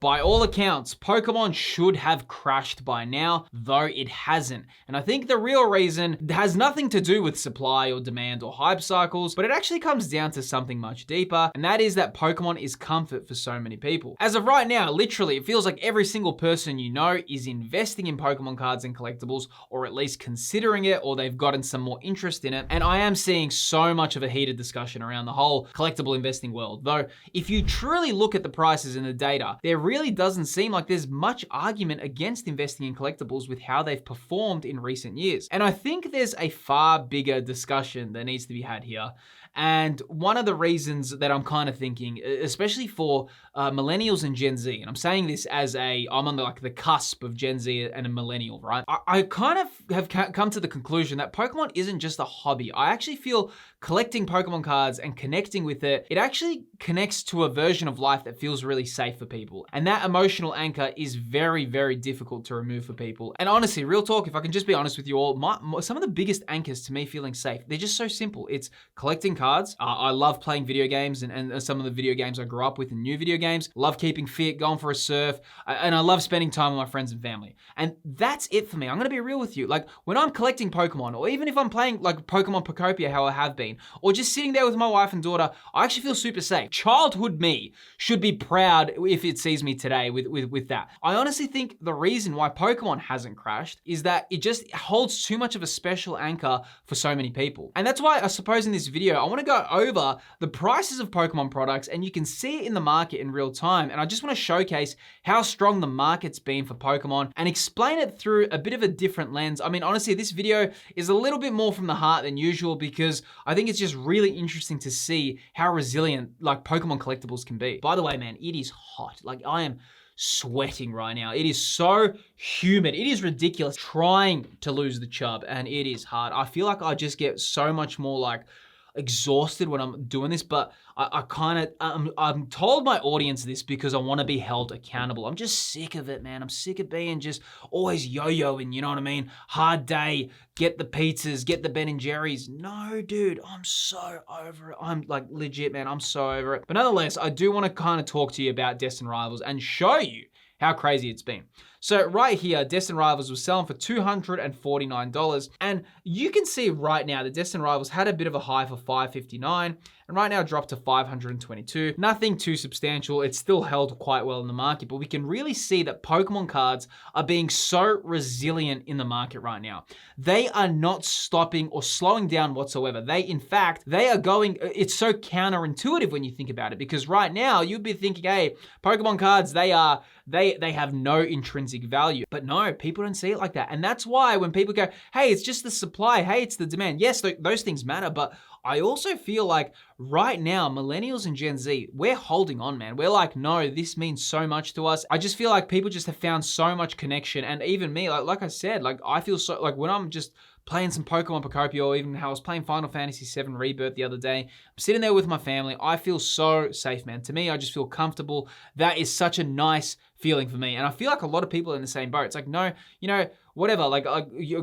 By all accounts, Pokemon should have crashed by now, though it hasn't. And I think the real reason has nothing to do with supply or demand or hype cycles, but it actually comes down to something much deeper, and that is that Pokemon is comfort for so many people. As of right now, literally, it feels like every single person you know is investing in Pokemon cards and collectibles, or at least considering it, or they've gotten some more interest in it. And I am seeing so much of a heated discussion around the whole collectible investing world. Though, if you truly look at the prices and the data, there really doesn't seem like there's much argument against investing in collectibles with how they've performed in recent years. And I think there's a far bigger discussion that needs to be had here. And one of the reasons that I'm kind of thinking, especially for millennials and Gen Z, and I'm saying this as I'm on the cusp of Gen Z and a millennial, right? I kind of have come to the conclusion that Pokemon isn't just a hobby. I actually feel collecting Pokemon cards and connecting with it actually connects to a version of life that feels really safe for people. And that emotional anchor is very, very difficult to remove for people. And honestly, real talk, if I can just be honest with you all, some of the biggest anchors to me feeling safe, they're just so simple. It's collecting cards. I love playing video games and some of the video games I grew up with and new video games. Love keeping fit, going for a surf, and I love spending time with my friends and family. And that's it for me. I'm gonna be real with you. Like when I'm collecting Pokemon, or even if I'm playing like Pokemon Pocopia, how I have been, or just sitting there with my wife and daughter, I actually feel super safe. Childhood me should be proud if it sees me today with that. I honestly think the reason why Pokemon hasn't crashed is that it just holds too much of a special anchor for so many people. And that's why I suppose in this video, I wanna go over the prices of Pokemon products, and you can see it in the market in real time. And I just wanna showcase how strong the market's been for Pokemon and explain it through a bit of a different lens. I mean, honestly, this video is a little bit more from the heart than usual because I think it's just really interesting to see how resilient like Pokemon collectibles can be. By the way, man, it is hot. Like I am sweating right now. It is so humid. It is ridiculous trying to lose the chub, and it is hard. I feel like I just get so much more like exhausted when I'm doing this, but I'm told my audience this because I want to be held accountable. I'm just sick of it, man. I'm sick of being just always yo-yoing, you know what I mean? Hard day, get the pizzas, get the Ben and Jerry's. No, dude, I'm so over it. I'm like legit, man, I'm so over it. But nonetheless, I do want to kind of talk to you about Destined Rivals and show you how crazy it's been. So right here, Destined Rivals was selling for $249. And you can see right now that Destined Rivals had a bit of a high for $559 and right now dropped to $522. Nothing too substantial. It's still held quite well in the market, but we can really see that Pokemon cards are being so resilient in the market right now. They are not stopping or slowing down whatsoever. In fact, they are going, it's so counterintuitive when you think about it, because right now you'd be thinking, hey, Pokemon cards, they have no intrinsic value. But no, people don't see it like that. And that's why when people go, hey, it's just the supply, hey, it's the demand. Yes, those things matter, but I also feel like right now, millennials and Gen Z, we're holding on, man. We're like, no, this means so much to us. I just feel like people just have found so much connection. And even me, like I said, like I feel so, like when I'm just playing some Pokemon Pocopia, or even how I was playing Final Fantasy VII Rebirth the other day, I'm sitting there with my family. I feel so safe, man. To me, I just feel comfortable. That is such a nice feeling for me. And I feel like a lot of people are in the same boat. It's like, no, you know, whatever, like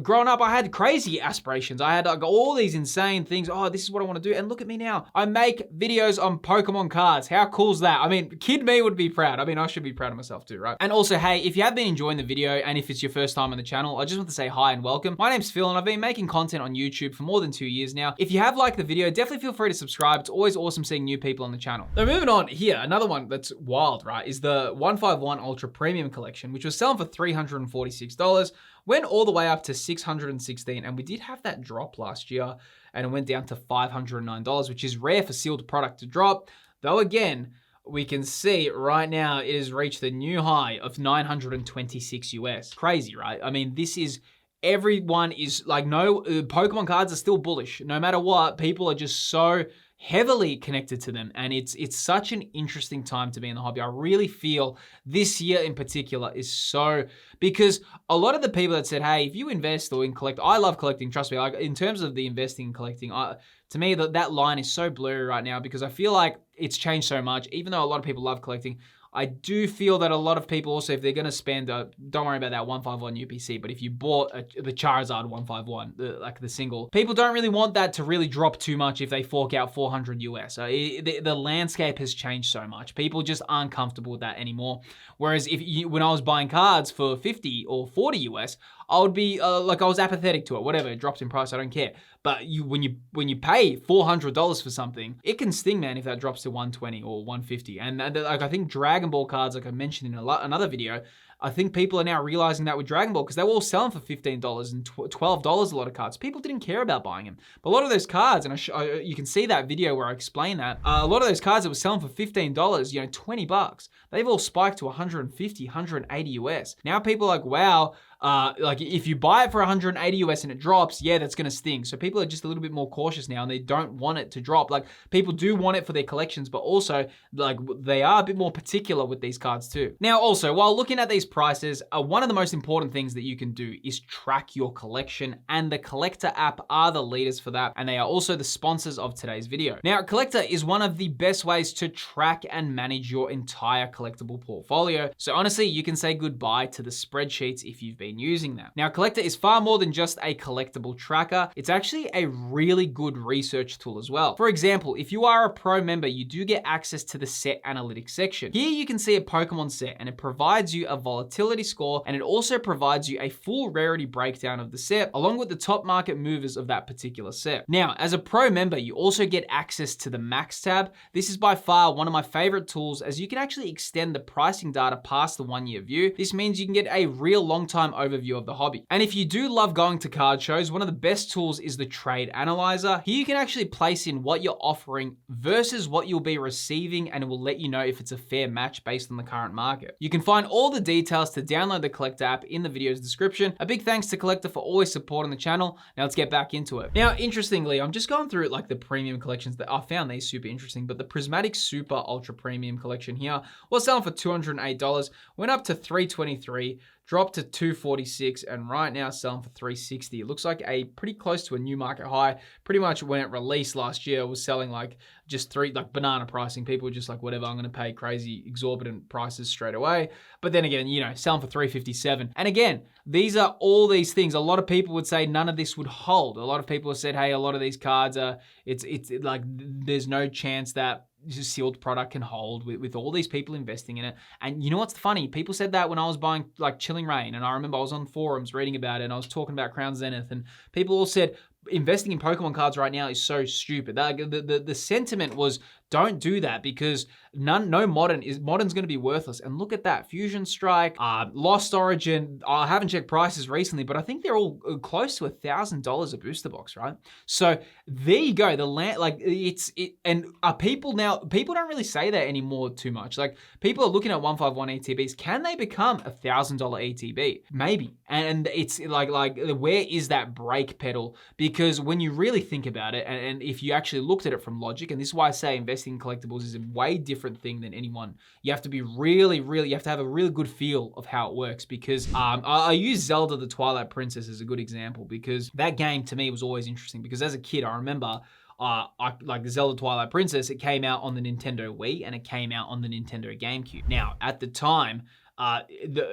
growing up, I had crazy aspirations. I had like all these insane things. Oh, this is what I want to do. And look at me now. I make videos on Pokemon cards. How cool is that? I mean, kid me would be proud. I mean, I should be proud of myself too, right? And also, hey, if you have been enjoying the video and if it's your first time on the channel, I just want to say hi and welcome. My name's Phil and I've been making content on YouTube for more than 2 years now. If you have liked the video, definitely feel free to subscribe. It's always awesome seeing new people on the channel. Now moving on here, another one that's wild, right, is the 151 Ultra Premium Collection, which was selling for $346. Went all the way up to $616, and we did have that drop last year, and it went down to $509, which is rare for sealed product to drop. Though again, we can see right now it has reached the new high of $926 US. Crazy, right? I mean, this is, everyone is like, no, Pokemon cards are still bullish. No matter what, people are just so heavily connected to them, and it's such an interesting time to be in the hobby. I really feel this year in particular is so, because a lot of the people that said, hey, if you invest or in collect, I love collecting, trust me, like in terms of the investing and collecting, to me that line is so blurry right now, because I feel like it's changed so much. Even though a lot of people love collecting, I do feel that a lot of people also, if they're going to spend, don't worry about that 151 UPC, but if you bought the Charizard 151, like the single, people don't really want that to really drop too much if they fork out 400 US. The landscape has changed so much. People just aren't comfortable with that anymore. Whereas when I was buying cards for 50 or 40 US, I would be like, I was apathetic to it. Whatever, it drops in price, I don't care. But when you pay $400 for something, it can sting, man, if that drops to 120 or 150. And like, I think Dragon Ball cards, like I mentioned in another video, I think people are now realizing that with Dragon Ball, because they were all selling for $15 and $12 a lot of cards. People didn't care about buying them. But a lot of those cards, and you can see that video where I explain that, a lot of those cards that were selling for $15, you know, 20 bucks, they've all spiked to 150, 180 US. Now people are like, wow, like if you buy it for 180 US and it drops, yeah, that's gonna sting. So people are just a little bit more cautious now and they don't want it to drop. Like people do want it for their collections, but also like they are a bit more particular with these cards too. Now also, while looking at these prices, one of the most important things that you can do is track your collection, and the Collector app are the leaders for that, and they are also the sponsors of today's video. Now, Collector is one of the best ways to track and manage your entire collectible portfolio. So honestly, you can say goodbye to the spreadsheets if you've been using them. Now, Collector is far more than just a collectible tracker. It's actually a really good research tool as well. For example, if you are a pro member, you do get access to the set analytics section. Here you can see a Pokemon set and it provides you a volatility score, and it also provides you a full rarity breakdown of the set along with the top market movers of that particular set. Now, as a pro member, you also get access to the Max tab. This is by far one of my favorite tools, as you can actually extend the pricing data past the 1 year view. This means you can get a real long-time overview of the hobby. And if you do love going to card shows, one of the best tools is the Trade Analyzer. Here you can actually place in what you're offering versus what you'll be receiving, and it will let you know if it's a fair match based on the current market. You can find all the details to download the Collector app in the video's description. A big thanks to Collector for always supporting the channel. Now let's get back into it. Now, interestingly, I'm just going through like the premium collections that I found these super interesting, but the Prismatic Super Ultra Premium collection here was selling for $208, went up to $323, dropped to $246, and right now selling for $360. It looks like a pretty close to a new market high. Pretty much when it released last year, it was selling like just like banana pricing. People were just like, whatever, I'm gonna pay crazy exorbitant prices straight away. But then again, you know, selling for $357. And again, these are all these things. A lot of people would say none of this would hold. A lot of people have said, hey, a lot of these cards are, it's like there's no chance that sealed product can hold with all these people investing in it. And you know what's funny? People said that when I was buying like Chilling Reign, and I remember I was on forums reading about it, and I was talking about Crown Zenith, and people all said investing in Pokemon cards right now is so stupid. The sentiment was, don't do that, because modern's going to be worthless. And look at that, Fusion Strike, Lost Origin. I haven't checked prices recently, but I think they're all close to $1,000 a booster box, right? So there you go. And people don't really say that anymore too much. Like people are looking at 151 ETBs. Can they become $1,000 ETB? Maybe. And it's like where is that brake pedal? Because when you really think about it, and if you actually looked at it from logic, and this is why I say investing in collectibles is a way different thing than anyone. You have to be you have to have a really good feel of how it works, because I use Zelda the Twilight Princess as a good example, because that game to me was always interesting, because as a kid, I remember like the Zelda Twilight Princess, it came out on the Nintendo Wii and it came out on the Nintendo GameCube. Now, at the time,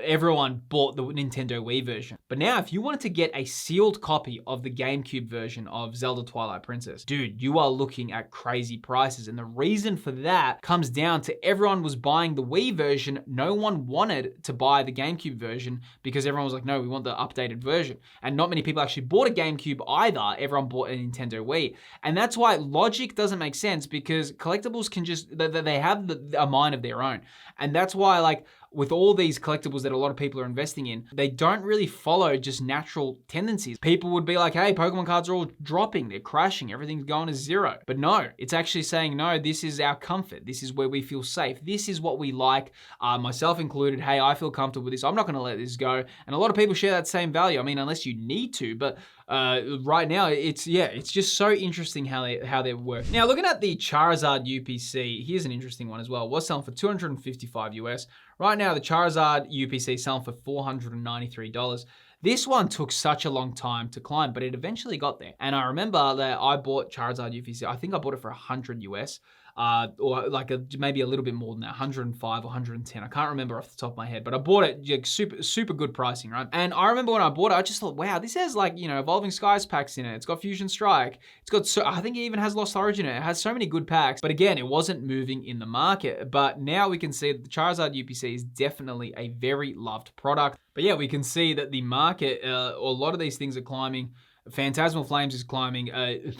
everyone bought the Nintendo Wii version. But now if you wanted to get a sealed copy of the GameCube version of Zelda Twilight Princess, dude, you are looking at crazy prices. And the reason for that comes down to everyone was buying the Wii version. No one wanted to buy the GameCube version because everyone was like, no, we want the updated version. And not many people actually bought a GameCube either. Everyone bought a Nintendo Wii. And that's why logic doesn't make sense, because collectibles can just, they have a mind of their own. And that's why, like, with all these collectibles that a lot of people are investing in, they don't really follow just natural tendencies. People would be like, hey, Pokemon cards are all dropping, they're crashing, everything's going to zero. But no, it's actually saying, no, this is our comfort. This is where we feel safe. This is what we like, myself included. Hey, I feel comfortable with this. I'm not gonna let this go. And a lot of people share that same value. I mean, unless you need to, but right now, it's just so interesting how they work. Now, looking at the Charizard UPC, here's an interesting one as well. It was selling for $255 US. Right now, the Charizard UPC selling for $493. This one took such a long time to climb, but it eventually got there. And I remember that I bought Charizard UPC. I think I bought it for $100 US. or like maybe a little bit more than that, 105 or 110. I can't remember off the top of my head, but I bought it like super good pricing, right? And I remember when I bought it, I just thought, wow, this has like, you know, Evolving Skies packs in it. It's got Fusion Strike. It's got, I think it even has Lost Origin in it. It has so many good packs, but again, it wasn't moving in the market. But now we can see that the Charizard UPC is definitely a very loved product. But yeah, we can see that the market, a lot of these things are climbing. Phantasmal Flames is climbing.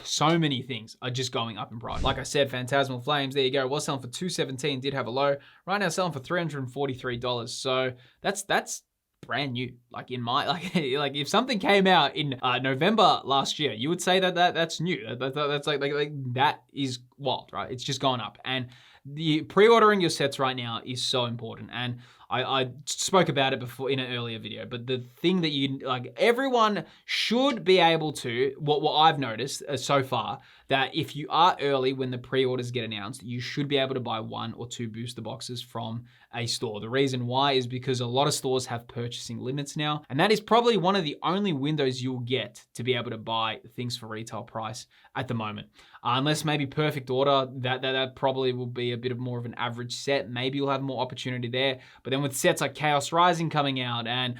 So many things are just going up in price. Like I said, Phantasmal Flames, there you go. It was selling for $217, did have a low. Right now selling for $343. So that's brand new. Like in my, like if something came out in November last year, you would say that's new. That's like that is wild, right? It's just gone up. And the pre-ordering your sets right now is so important. And I spoke about it before in an earlier video, but the thing that you, like, everyone should be able to, what I've noticed so far, that if you are early when the pre-orders get announced, you should be able to buy 1 or 2 booster boxes from a store. The reason why is because a lot of stores have purchasing limits now, and that is probably one of the only windows you'll get to be able to buy things for retail price at the moment. Unless maybe Perfect Order, that probably will be a bit of more of an average set. Maybe you'll have more opportunity there. But then with sets like Chaos Rising coming out and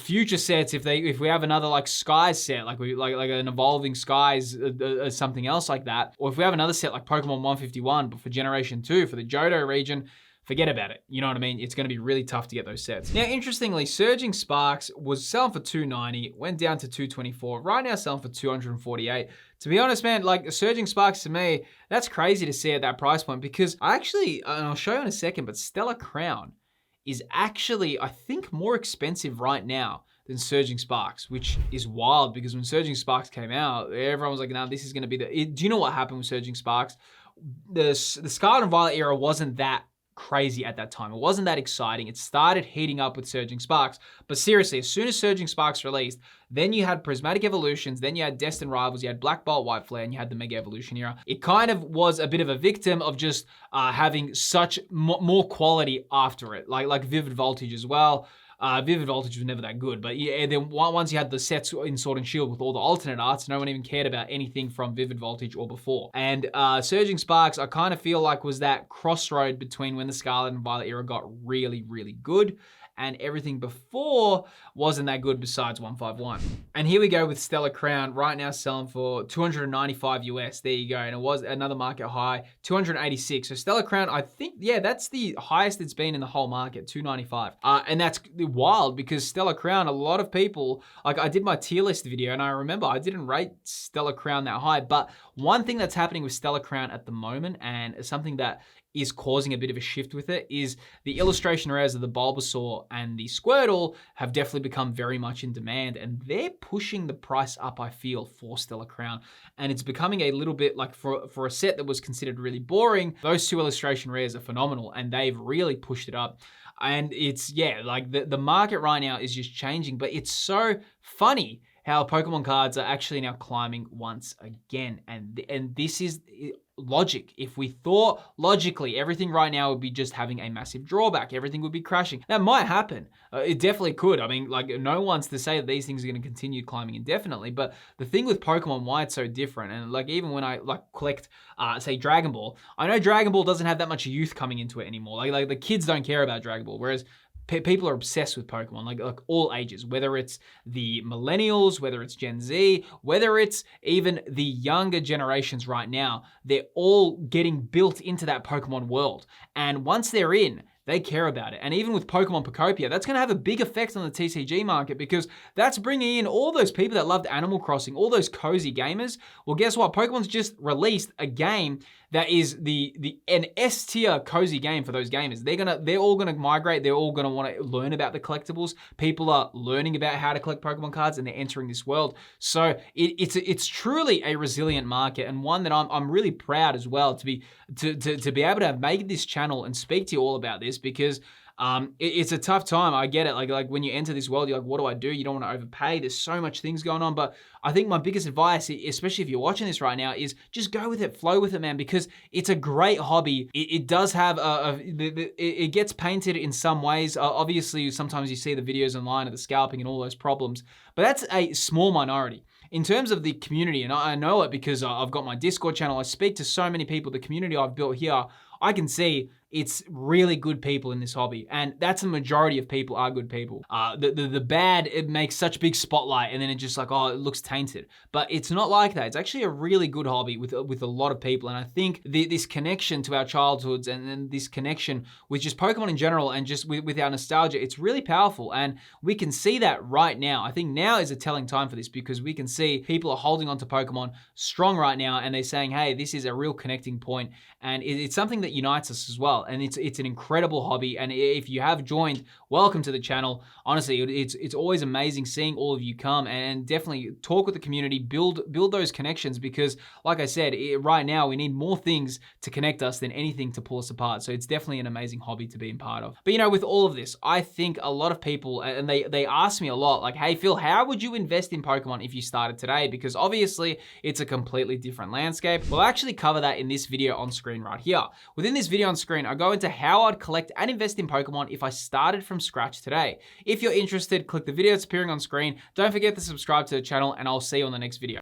future sets, if we have another like Skies set, like an Evolving Skies, something else like that, or if we have another set like Pokemon 151, but for Generation 2, for the Johto region, forget about it. You know what I mean? It's going to be really tough to get those sets. Now, interestingly, Surging Sparks was selling for $290, went down to $224. Right now, selling for $248. To be honest, man, like Surging Sparks to me, that's crazy to see at that price point because I actually, and I'll show you in a second, but Stellar Crown is actually, I think, more expensive right now than Surging Sparks, which is wild because when Surging Sparks came out, everyone was like, nah, this is going to be do you know what happened with Surging Sparks? The Scarlet and Violet era wasn't that crazy at that time. It wasn't that exciting. It started heating up with Surging Sparks. But seriously, as soon as Surging Sparks released, then you had Prismatic Evolutions, then you had Destined Rivals, you had Black Bolt, White Flare, and you had the Mega Evolution era. It kind of was a bit of a victim of just having such more quality after it, like Vivid Voltage as well. Vivid Voltage was never that good, but yeah, then once you had the sets in Sword and Shield with all the alternate arts, no one even cared about anything from Vivid Voltage or before. And Surging Sparks, I kind of feel like was that crossroad between when the Scarlet and Violet era got really, really good and everything before wasn't that good besides 151. And here we go with Stellar Crown, right now selling for $295 US. There you go. And it was another market high, $286. So Stellar Crown, I think, yeah, that's the highest it's been in the whole market, $295. And that's wild because Stellar Crown, a lot of people, like I did my tier list video and I remember I didn't rate Stellar Crown that high, but one thing that's happening with Stellar Crown at the moment and something that is causing a bit of a shift with it is the illustration rares of the Bulbasaur and the Squirtle have definitely become very much in demand and they're pushing the price up, I feel, for Stellar Crown. And it's becoming a little bit like for a set that was considered really boring, those 2 illustration rares are phenomenal and they've really pushed it up. And it's, yeah, like the market right now is just changing, but it's so funny how Pokemon cards are actually now climbing once again. And this is logic. If we thought logically, everything right now would be just having a massive drawback. Everything would be crashing. That might happen. It definitely could. I mean, like no one's to say that these things are going to continue climbing indefinitely, but the thing with Pokemon, why it's so different, and like even when I like collect, say Dragon Ball, I know Dragon Ball doesn't have that much youth coming into it anymore. Like the kids don't care about Dragon Ball, whereas people are obsessed with Pokemon, like all ages, whether it's the Millennials, whether it's Gen Z, whether it's even the younger generations right now, they're all getting built into that Pokemon world. And once they're in, they care about it. And even with Pokemon Pocopia, that's gonna have a big effect on the TCG market because that's bringing in all those people that loved Animal Crossing, all those cozy gamers. Well, guess what? Pokemon's just released a game that is an S tier cozy game for those gamers. They're all gonna migrate. They're all gonna want to learn about the collectibles. People are learning about how to collect Pokemon cards, and they're entering this world. So it's truly a resilient market, and one that I'm really proud as well to be able to have made this channel and speak to you all about this because. It's a tough time. I get it. Like when you enter this world, you're like, what do I do? You don't want to overpay. There's so much things going on. But I think my biggest advice, especially if you're watching this right now, is just go with it, flow with it, man, because it's a great hobby. It does have it gets painted in some ways. Obviously, sometimes you see the videos online of the scalping and all those problems, but that's a small minority. in terms of the community, and I know it because I've got my Discord channel, I speak to so many people, the community I've built here, I can see it's really good people in this hobby, and that's a majority of people are good people. The bad, it makes such a big spotlight, and then it's just like, oh, it looks tainted. But it's not like that. It's actually a really good hobby with a lot of people, and I think this connection to our childhoods and then this connection with just Pokemon in general and just with our nostalgia, it's really powerful, and we can see that right now. I think now is a telling time for this because we can see people are holding on to Pokemon strong right now, and they're saying, hey, this is a real connecting point, and it's something that unites us as well. And it's an incredible hobby. And if you have joined, welcome to the channel. Honestly, it's always amazing seeing all of you come and definitely talk with the community, build those connections because, like I said, right now we need more things to connect us than anything to pull us apart. So it's definitely an amazing hobby to be a part of. But you know, with all of this, I think a lot of people, and they ask me a lot, like, hey Phil, how would you invest in Pokemon if you started today? Because obviously it's a completely different landscape. We'll actually cover that in this video on screen right here. Within this video on screen, I go into how I'd collect and invest in Pokemon if I started from scratch today. If you're interested, click the video that's appearing on screen. Don't forget to subscribe to the channel, and I'll see you on the next video.